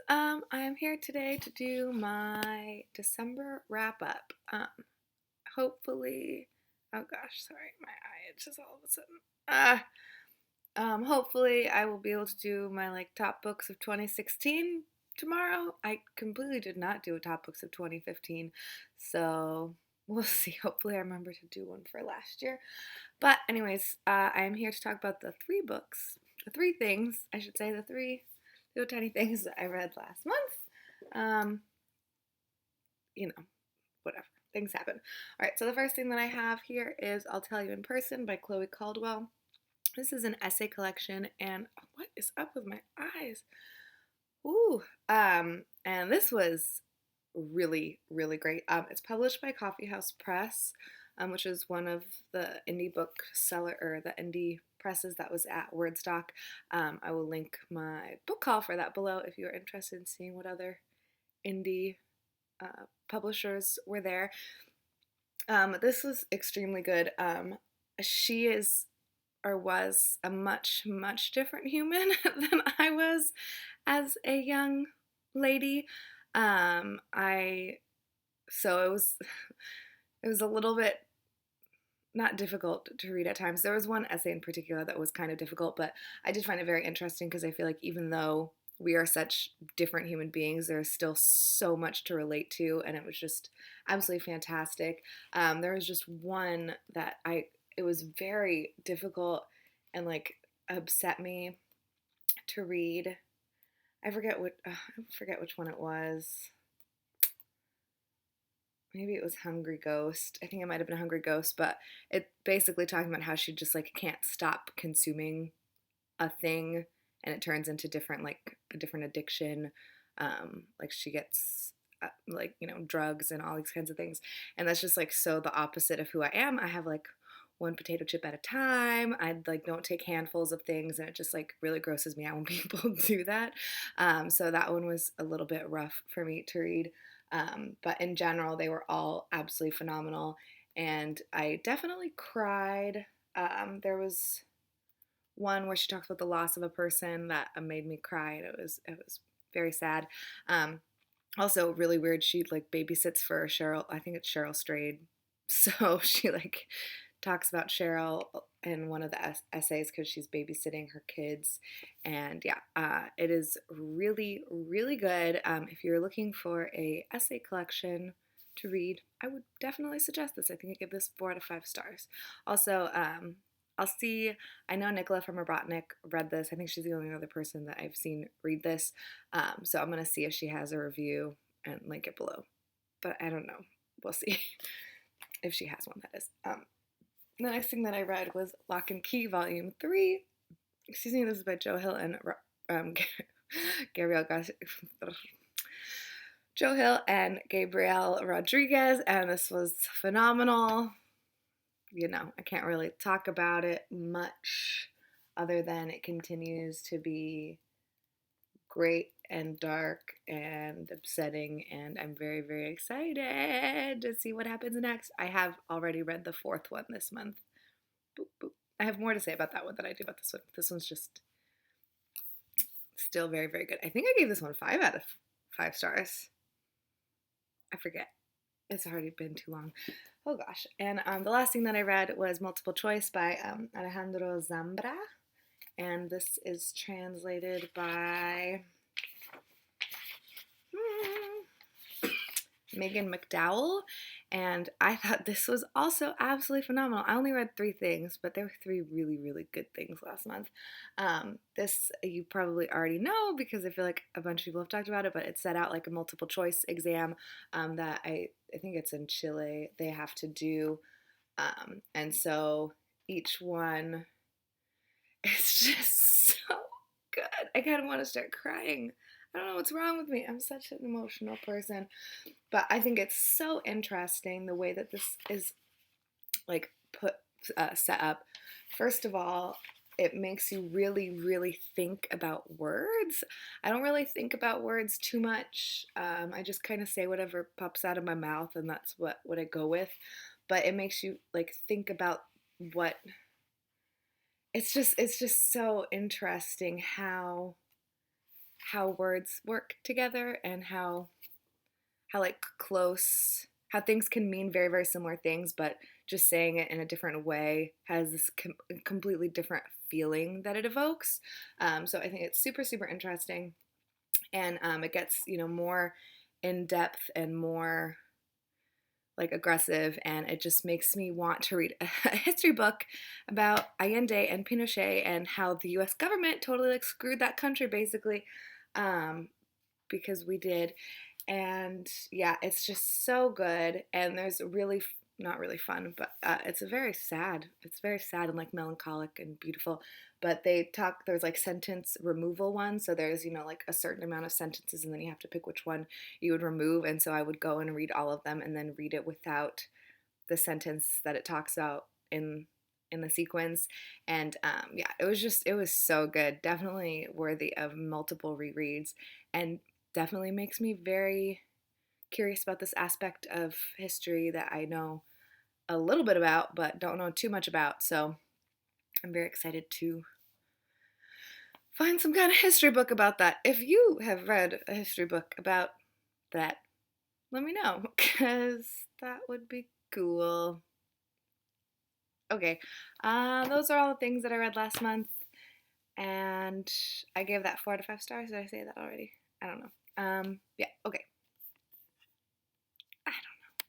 I am here today to do my December wrap up. Hopefully, oh gosh, sorry, my eye itches all of a sudden. Hopefully I will be able to do my top books of 2016 tomorrow. I completely did not do a top books of 2015, so we'll see. Hopefully I remember to do one for last year. But anyways, I am here to talk about the three things, I should say, the three little tiny things that I read last month. Um, you know, whatever. Things happen. All right, so the first thing that I have here is I'll Tell You in Person by Chloe Caldwell. This is an essay collection, and what is up with my eyes? Ooh, and this was really, really great. It's published by Coffee House Press, which is one of the indie bookseller or the indie presses that was at Wordstock. I will link my book haul for that below if you are interested in seeing what other indie publishers were there. This was extremely good. She is or was a much, much different human than I was as a young lady. I so it was a little bit not difficult to read at times. There was one essay in particular that was kind of difficult, but I did find it very interesting because I feel like even though we are such different human beings, there's still so much to relate to, and it was just absolutely fantastic. There was just one that it was very difficult and upset me to read. I forget which one it was. Maybe it was Hungry Ghost. I think it might have been Hungry Ghost, but it basically talking about how she just can't stop consuming a thing, and it turns into a different addiction. She gets drugs and all these kinds of things, and that's just so the opposite of who I am. I have one potato chip at a time. I don't take handfuls of things, and it just really grosses me out when people do that. So that one was a little bit rough for me to read. But in general, they were all absolutely phenomenal, and I definitely cried. There was one where she talks about the loss of a person that made me cry, and it was very sad. Also really weird. She babysits for Cheryl. I think it's Cheryl Strayed. So she talks about Cheryl in one of the essays because she's babysitting her kids, and yeah, it is really, really good. If you're looking for a essay collection to read, I would definitely suggest this. I think I give this 4 out of 5 stars. Also, I know Nicola from Robotnik read this. I think she's the only other person that I've seen read this. So I'm going to see if she has a review and link it below. But I don't know. We'll see if she has one, that is. The next thing that I read was Locke Key Volume 3. Excuse me, this is by Joe Hill and Gabrielle Joe Hill and Gabrielle Rodriguez, and this was phenomenal. I can't really talk about it much other than it continues to be great and dark and upsetting, and I'm very, very excited to see what happens next. I have already read the 4th one this month. Boop, boop. I have more to say about that one than I do about this one. This one's just still very, very good. I think I gave this one 5 out of 5 stars. I forget. It's already been too long. Oh gosh. And the last thing that I read was Multiple Choice by Alejandro Zambra. And this is translated by Megan McDowell, and I thought this was also absolutely phenomenal. I only read 3 things, but there were 3 really, really good things last month. This you probably already know because I feel like a bunch of people have talked about it, but it set out a multiple choice exam that I think it's in Chile they have to do, and so each one is just so good. I kind of want to start crying. I don't know what's wrong with me. I'm such an emotional person. But I think it's so interesting the way that this is set up. First of all, it makes you really, really think about words. I don't really think about words too much. I just kind of say whatever pops out of my mouth, and that's what I go with. But it makes you think about what. It's just so interesting how words work together and how like close how things can mean very very similar things, but just saying it in a different way has this completely different feeling that it evokes. So I think it's super super interesting, and it gets more in depth and more like aggressive, and it just makes me want to read a history book about Allende and Pinochet and how the U.S. government totally like screwed that country basically, um, because we did. And yeah, it's just so good, and there's really not really fun, but it's very sad and like melancholic and beautiful. But there's like sentence removal ones, so there's like a certain amount of sentences, and then you have to pick which one you would remove. And so I would go and read all of them and then read it without the sentence that it talks about in the sequence. And yeah, it was so good, definitely worthy of multiple rereads, and definitely makes me very curious about this aspect of history that I know a little bit about but don't know too much about. So I'm very excited to find some kind of history book about that. If you have read a history book about that, let me know, because that would be cool. Okay, those are all the things that I read last month, and I gave that 4 out of 5 stars. Did I say that already? I don't know. Yeah, okay.